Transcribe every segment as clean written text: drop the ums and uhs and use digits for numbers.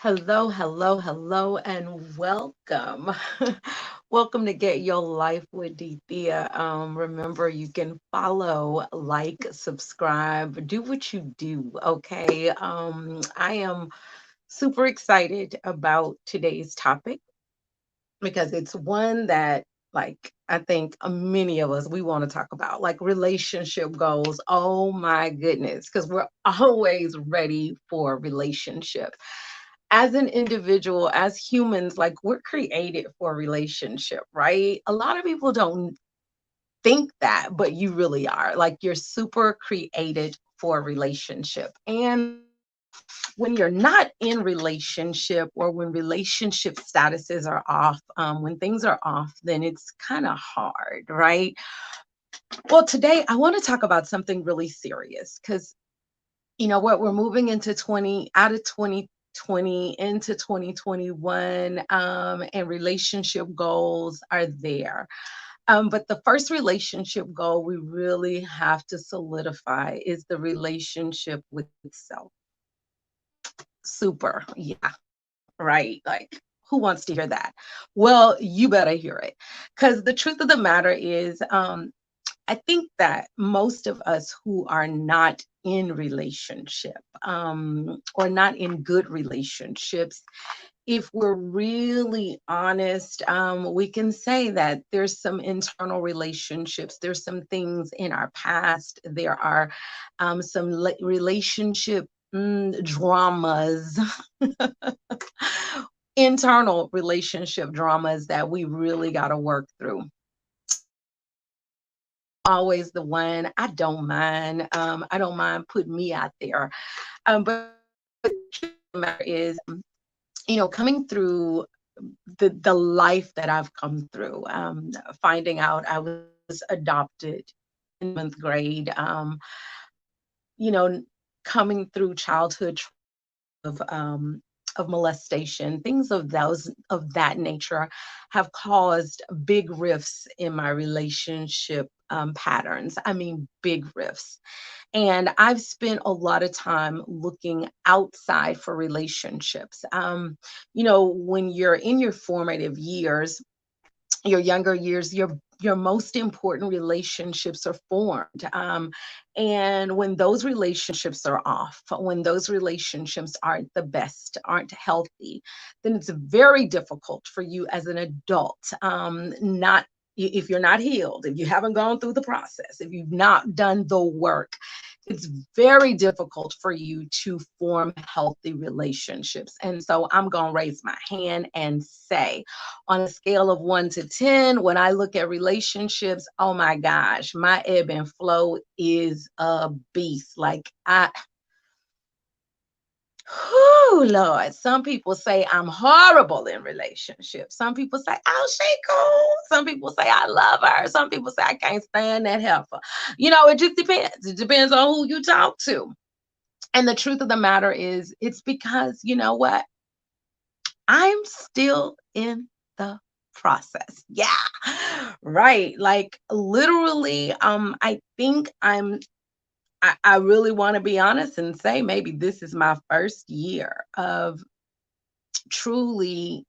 Hello, hello, hello, and welcome. Welcome to Get Your Life with Dethea. Remember, you can follow, like, subscribe, do what you do. Okay. I am super excited about today's topic because it's one that, like, I think many of us we want to talk about, like relationship goals. Oh my goodness, because we're always ready for a relationship as an individual, as humans, like we're created for a relationship, right? A lot of people don't think that, but you really are. Like you're super created for a relationship. And when you're not in relationship or when relationship statuses are off, when things are off, then it's kind of hard, right? Well, today I want to talk about something really serious because you know what, we're moving into 20 out of 2020 into 2021, and relationship goals are there. But the first relationship goal we really have to solidify is the relationship with self. Super, yeah, right. Like, who wants to hear that? Well, you better hear it, because the truth of the matter is, I think that most of us who are not in relationship, or not in good relationships, if we're really honest, we can say that there's some internal relationships, there's some things in our past, there are some relationship dramas, internal relationship dramas that we really got to work through. Always the one. I don't mind putting me out there. But the matter is, coming through the life that I've come through, finding out I was adopted in 7th grade, you know, coming through childhood of molestation, things of that nature have caused big rifts in my relationship patterns. I mean, big rifts. And I've spent a lot of time looking outside for relationships. When you're in your formative years, your younger years, your most important relationships are formed. And when those relationships are off, when those relationships aren't the best, aren't healthy, then it's very difficult for you as an adult, not if you're not healed, if you haven't gone through the process, if you've not done the work, it's very difficult for you to form healthy relationships. And so I'm going to raise my hand and say, on a scale of 1 to 10, when I look at relationships, oh my gosh, my ebb and flow is a beast. Whew, Lord, some people say I'm horrible in relationships. Some people say, oh, she cool. Some people say I love her. Some people say I can't stand that heifer. It just depends. It depends on who you talk to. And the truth of the matter is, it's because, you know what? I'm still in the process. Yeah. Right. Like literally, I think I really want to be honest and say maybe this is my first year of truly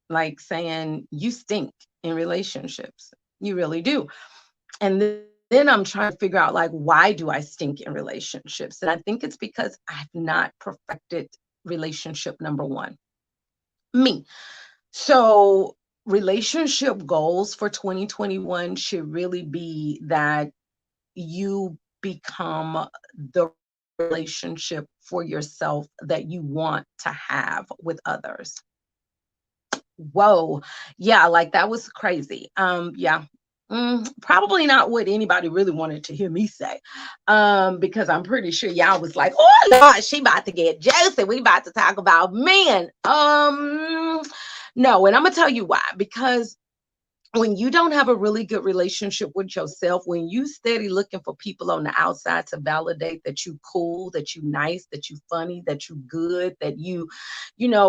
like saying you stink in relationships. You really do. And then I'm trying to figure out like why do I stink in relationships? And I think it's because I've not perfected relationship number one. Me. So, relationship goals for 2021 should really be that you become the relationship for yourself that you want to have with others. Whoa. Yeah, like that was crazy. Yeah. Probably not what anybody really wanted to hear me say. Because I'm pretty sure y'all was like, oh Lord, she about to get juicy. We about to talk about men. No, and I'm gonna tell you why. Because when you don't have a really good relationship with yourself, when you steady looking for people on the outside to validate that you cool, that you nice, that you funny, that you good, that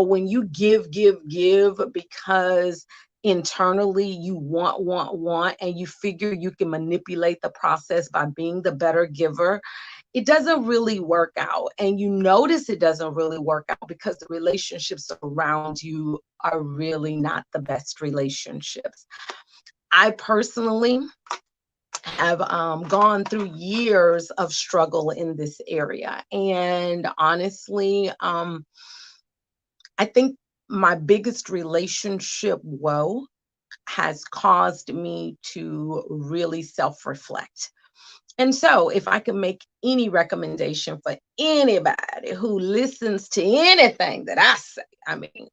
when you give because internally you want, and you figure you can manipulate the process by being the better giver, it doesn't really work out. And you notice it doesn't really work out because the relationships around you are really not the best relationships. I personally have gone through years of struggle in this area. And honestly, I think my biggest relationship woe has caused me to really self reflect. And so, if I could make any recommendation for anybody who listens to anything that I say, I mean,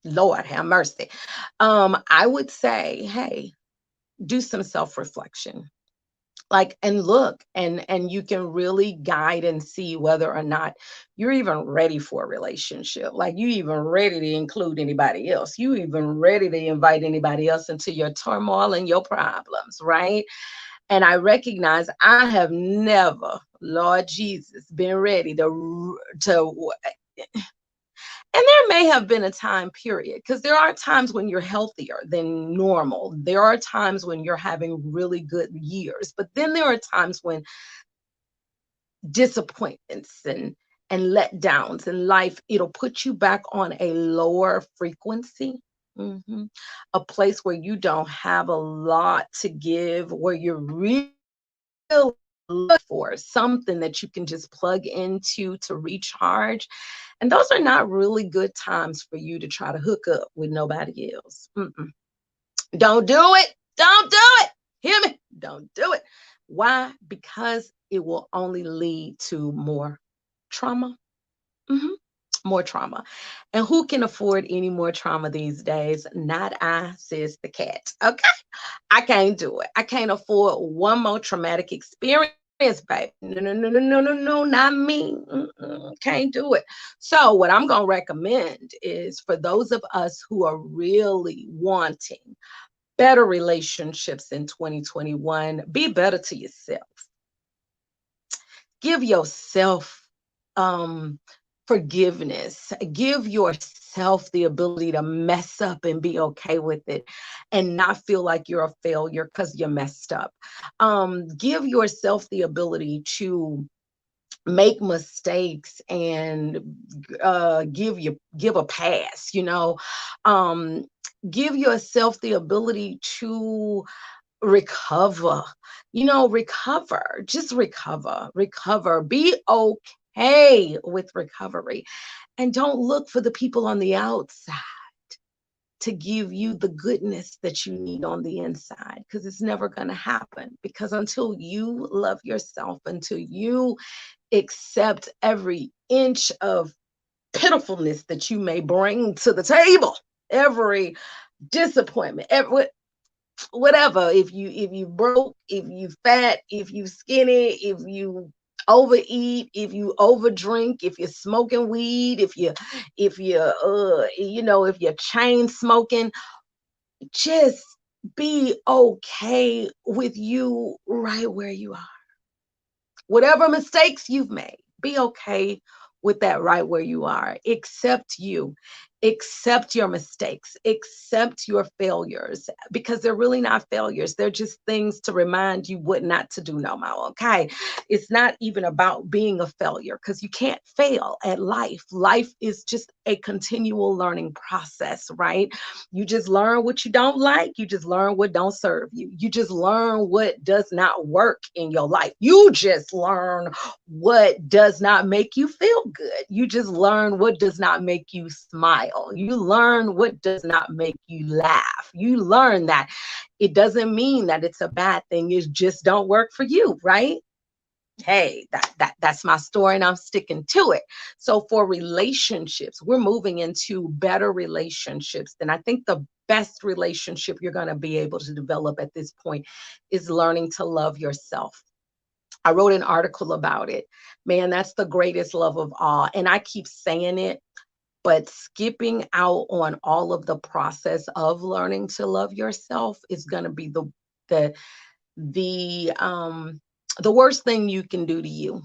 Lord have mercy, I would say, hey, do some self reflection. Like, and look, and you can really guide and see whether or not you're even ready for a relationship. Like, you even ready to include anybody else. You even ready to invite anybody else into your turmoil and your problems, right? And I recognize I have never, Lord Jesus, been ready to and there may have been a time period, because there are times when you're healthier than normal. There are times when you're having really good years, but then there are times when disappointments and letdowns in life, it'll put you back on a lower frequency. Mhm. A place where you don't have a lot to give, where you're really look for something that you can just plug into to recharge. And those are not really good times for you to try to hook up with nobody else. Mm-mm. Don't do it. Don't do it. Hear me? Don't do it. Why? Because it will only lead to more trauma. Mhm. More trauma. And who can afford any more trauma these days? Not I, says the cat. Okay. I can't do it. I can't afford one more traumatic experience, baby. No, no, no, no, no, no, no, not me. Mm-mm, can't do it. So, what I'm going to recommend is for those of us who are really wanting better relationships in 2021, be better to yourself. Give yourself um forgiveness. Give yourself the ability to mess up and be okay with it and not feel like you're a failure because you messed up. Give yourself the ability to make mistakes and give a pass, um give yourself the ability to recover, recover, just recover, be okay with recovery, and don't look for the people on the outside to give you the goodness that you need on the inside, because it's never going to happen. Because until you love yourself, until you accept every inch of pitifulness that you may bring to the table, every disappointment, every whatever, if you broke, if you fat, if you skinny, if you overeat, if you overdrink, if you're smoking weed, if you're chain smoking, just be okay with you right where you are. Whatever mistakes you've made, be okay with that right where you are. Accept you, accept your mistakes, accept your failures, because they're really not failures. They're just things to remind you what not to do no more. Okay. It's not even about being a failure, because you can't fail at life. Life is just a continual learning process, right? You just learn what you don't like. You just learn what don't serve you. You just learn what does not work in your life. You just learn what does not make you feel good. You just learn what does not make you smile. You learn what does not make you laugh. You learn that. It doesn't mean that it's a bad thing. It just don't work for you, right? Hey, that's my story and I'm sticking to it. So for relationships, we're moving into better relationships. And I think the best relationship you're going to be able to develop at this point is learning to love yourself. I wrote an article about it. Man, that's the greatest love of all. And I keep saying it, but skipping out on all of the process of learning to love yourself is going to be the the um the worst thing you can do to you,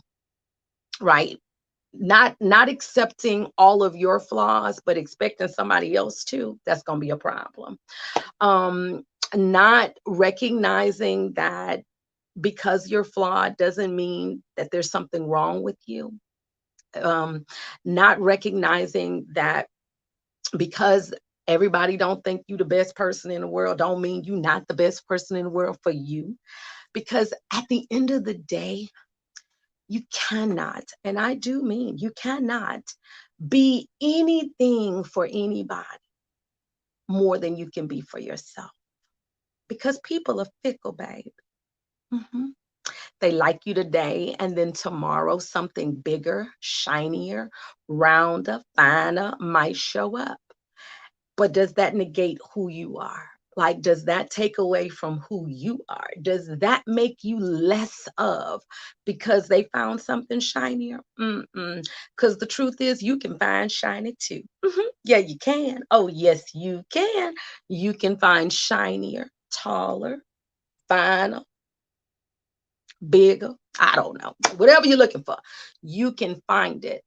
right? Not accepting all of your flaws but expecting somebody else to, that's going to be a problem. um not recognizing that Because you're flawed doesn't mean that there's something wrong with you. Um, Not recognizing that because everybody don't think you the best person in the world don't mean you not the best person in the world for you. Because at the end of the day, you cannot, and I do mean you cannot be anything for anybody more than you can be for yourself. Because people are fickle, babe. Mhm. They like you today, and then tomorrow something bigger, shinier, rounder, finer might show up. But does that negate who you are? Like, does that take away from who you are? Does that make you less of because they found something shinier? Mm-mm. Because the truth is, you can find shiny too. Yeah, you can. Oh, yes, you can. You can find shinier, taller, finer, bigger. I don't know. Whatever you're looking for, you can find it.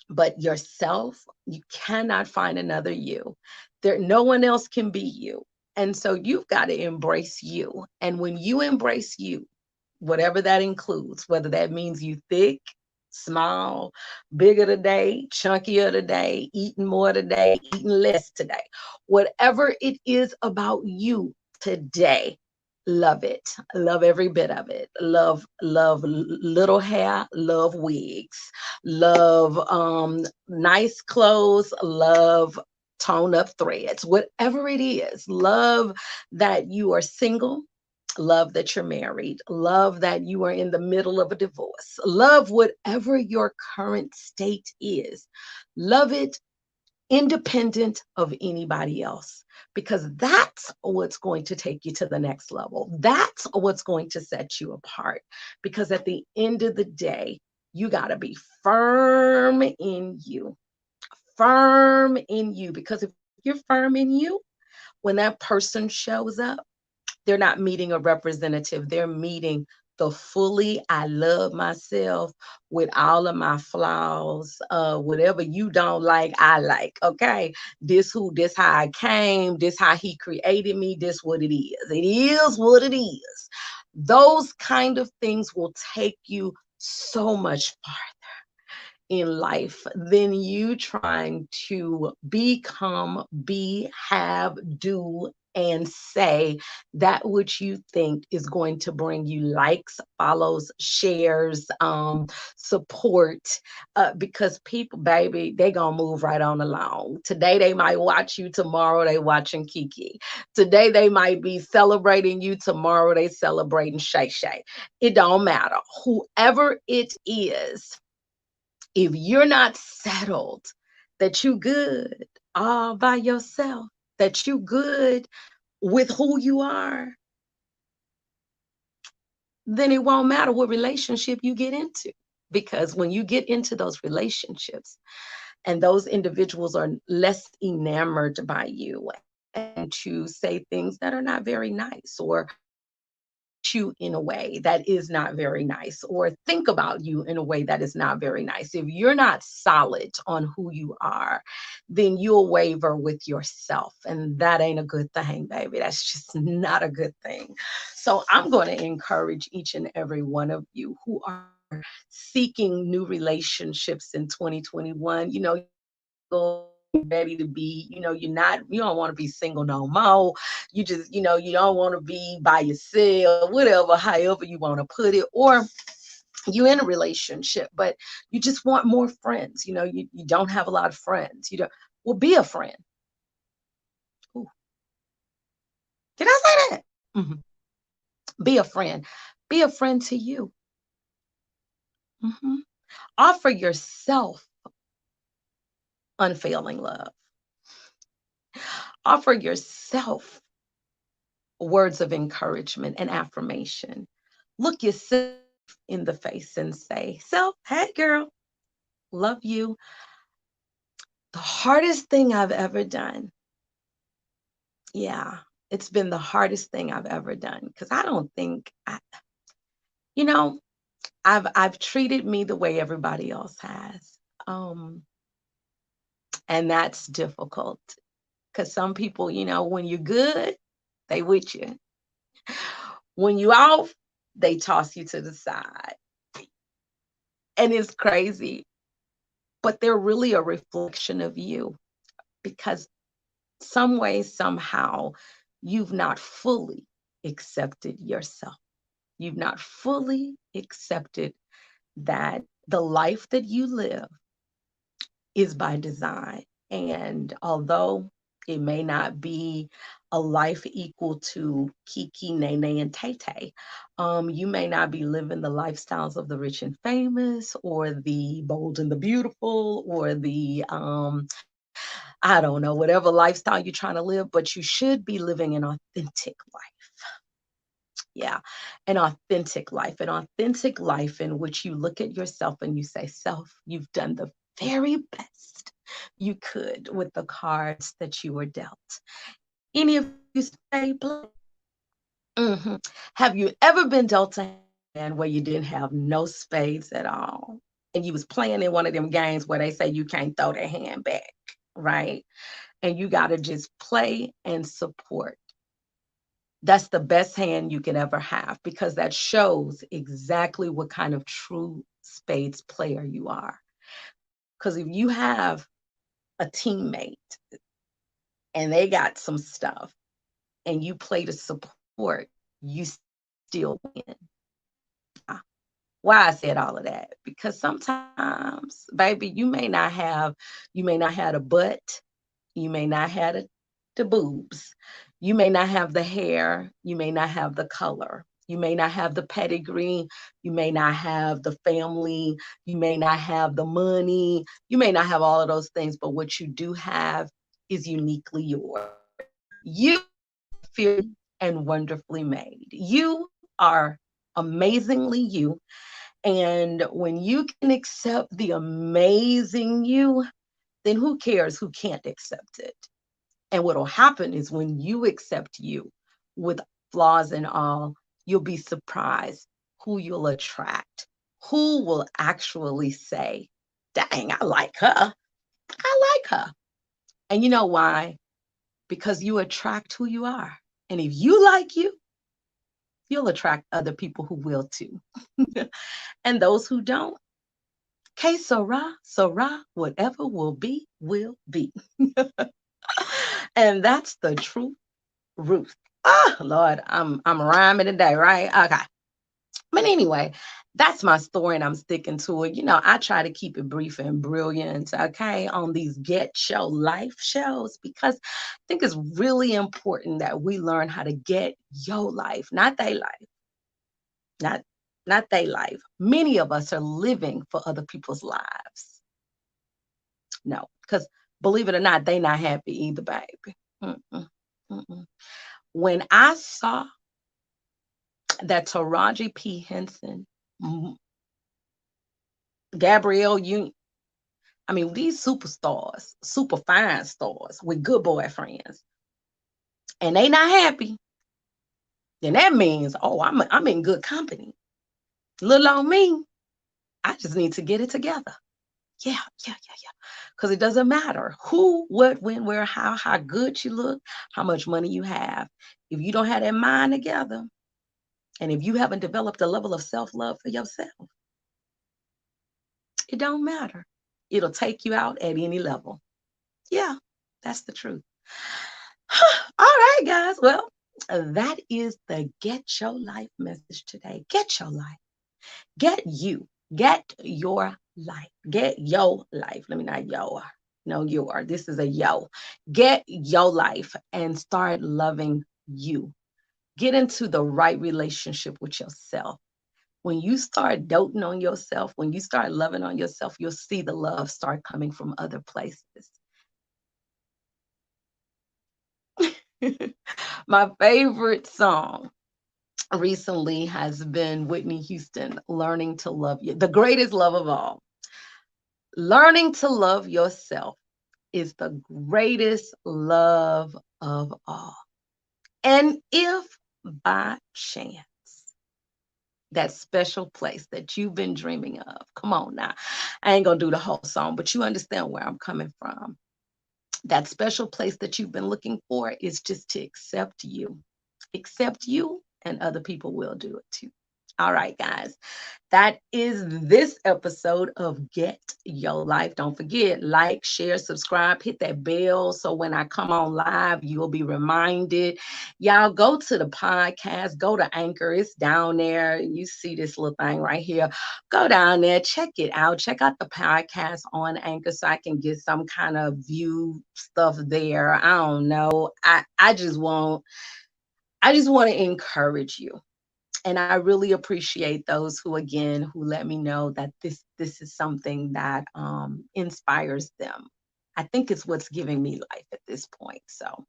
But yourself, you cannot find another you. There, no one else can be you. And so you've got to embrace you. And when you embrace you, whatever that includes, whether that means you thick, small, bigger today, chunkier today, eating more today, eating less today, whatever it is about you today, love it. Love every bit of it. Love little hair, love wigs, love nice clothes, love tone up threads, whatever it is. Love that you are single, love that you're married, love that you are in the middle of a divorce, love whatever your current state is. Love it independent of anybody else, because that's what's going to take you to the next level. That's what's going to set you apart. Because at the end of the day, you got to be firm in you, firm in you. Because if you're firm in you, when that person shows up, they're not meeting a representative. They're meeting the fully I love myself with all of my flaws. Whatever you don't like, I like. Okay. This how I came, this how he created me, this what it is. It is what it is. Those kind of things will take you so much farther in life than you trying to become, be, have, do, and say that which you think is going to bring you likes, follows, shares, support. Because people, baby, they gonna move right on along. Today they might watch you, tomorrow they watching Kiki. Today they might be celebrating you, tomorrow they celebrating Shay Shay. It don't matter. Whoever it is, if you're not settled that you good all by yourself, that you good with who you are, then it won't matter what relationship you get into. Because when you get into those relationships and those individuals are less enamored by you and to say things that are not very nice, or you in a way that is not very nice, or think about you in a way that is not very nice. If you're not solid on who you are, then you'll waver with yourself. And that ain't a good thing, baby. That's just not a good thing. So I'm going to encourage each and every one of you who are seeking new relationships in 2021. Ready to be, you don't want to be single no more. You just, you don't want to be by yourself, whatever, however you want to put it. Or you in a relationship, but you just want more friends. You don't have a lot of friends. You don't, well, be a friend. Ooh, can I say that? Mhm. Be a friend. Be a friend to you. Mhm. Offer yourself unfailing love. Offer yourself words of encouragement and affirmation. Look yourself in the face and say, "Self, hey girl, love you." The hardest thing I've ever done. Yeah, it's been the hardest thing I've ever done, because I don't think you know, I've treated me the way everybody else has. Um, and that's difficult, because some people, when you're good, they with you. When you off, they toss you to the side. And it's crazy, but they're really a reflection of you because some way, somehow, you've not fully accepted yourself. You've not fully accepted that the life that you live is by design. And although it may not be a life equal to Kiki, Nene, and Tay Tay, you may not be living the lifestyles of the rich and famous, or the bold and the beautiful, or the I don't know, whatever lifestyle you're trying to live, but you should be living an authentic life. Yeah, an authentic life in which you look at yourself and you say, Self, you've done the very best you could with the cards that you were dealt. Any of you spade play? Have you ever been dealt a hand where you didn't have no spades at all? And you was playing in one of them games where they say you can't throw their hand back, right? And you got to just play and support. That's the best hand you can ever have because that shows exactly what kind of true spades player you are. Because if you have a teammate and they got some stuff and you play to support, you still win. Why I said all of that? Because sometimes, baby, you may not have a butt, you may not have the boobs, you may not have the hair, you may not have the color, you may not have the pedigree, you may not have the family, you may not have the money, you may not have all of those things, but what you do have is uniquely yours. You fearfully and wonderfully made. You are amazingly you. And when you can accept the amazing you, then who cares who can't accept it? And what'll happen is when you accept you with flaws and all, you'll be surprised who you'll attract, who will actually say, dang, I like her. I like her. And you know why? Because you attract who you are. And if you like you, you'll attract other people who will too. And those who don't, que sera, whatever will be, will be. And that's the truth, Ruth. Ah, Lord, I'm rhyming today, right? Okay. But anyway, that's my story and I'm sticking to it. You know, I try to keep it brief and brilliant, okay, on these Get Your Life shows because I think it's really important that we learn how to get your life, not their life, not not their life. Many of us are living for other people's lives. No, because believe it or not, they not happy either, baby. Mm-mm, mm-mm. When I saw that Taraji P. Henson, Gabrielle Union, I mean, these superstars, super fine stars with good boyfriends, and they not happy, then that means, oh, I'm in good company. Little on me, I just need to get it together. Yeah, yeah. Because it doesn't matter who, what, when, where, how good you look, how much money you have. If you don't have that mind together, and if you haven't developed a level of self-love for yourself, it don't matter. It'll take you out at any level. Yeah, that's the truth. All right, guys. Well, that is the Get Your Life message today. Get your life. Get you. Get your life. Get your life. Let me not your. No, your. This is a yo. Get your life and start loving you. Get into the right relationship with yourself. When you start doting on yourself, when you start loving on yourself, you'll see the love start coming from other places. My favorite song recently has been Whitney Houston, Learning to Love You, the greatest love of all. Learning to love yourself is the greatest love of all. And if by chance, that special place that you've been dreaming of, come on now, I ain't gonna do the whole song, but you understand where I'm coming from. That special place that you've been looking for is just to accept you. Accept you, and other people will do it too. All right, guys. That is this episode of Get Your Life. Don't forget, like, share, subscribe, hit that bell so when I come on live, you'll be reminded. Y'all go to the podcast, go to Anchor. It's down there. You see this little thing right here. Go down there, check it out. Check out the podcast on Anchor so I can get some kind of view stuff there. I don't know. I just want to encourage you, and I really appreciate those who again who let me know that this is something that inspires them. I think it's what's giving me life at this point. So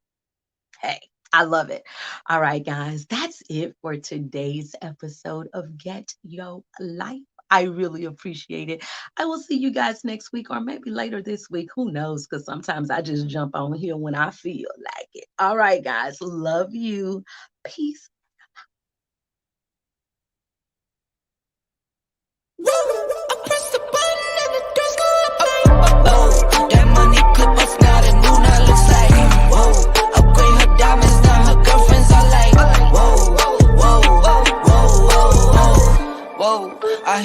hey, I love it. All right, guys, that's it for today's episode of Get Your Life. I really appreciate it. I will see you guys next week or maybe later this week. Who knows? Because sometimes I just jump on here when I feel like it. All right, guys. Love you. Peace.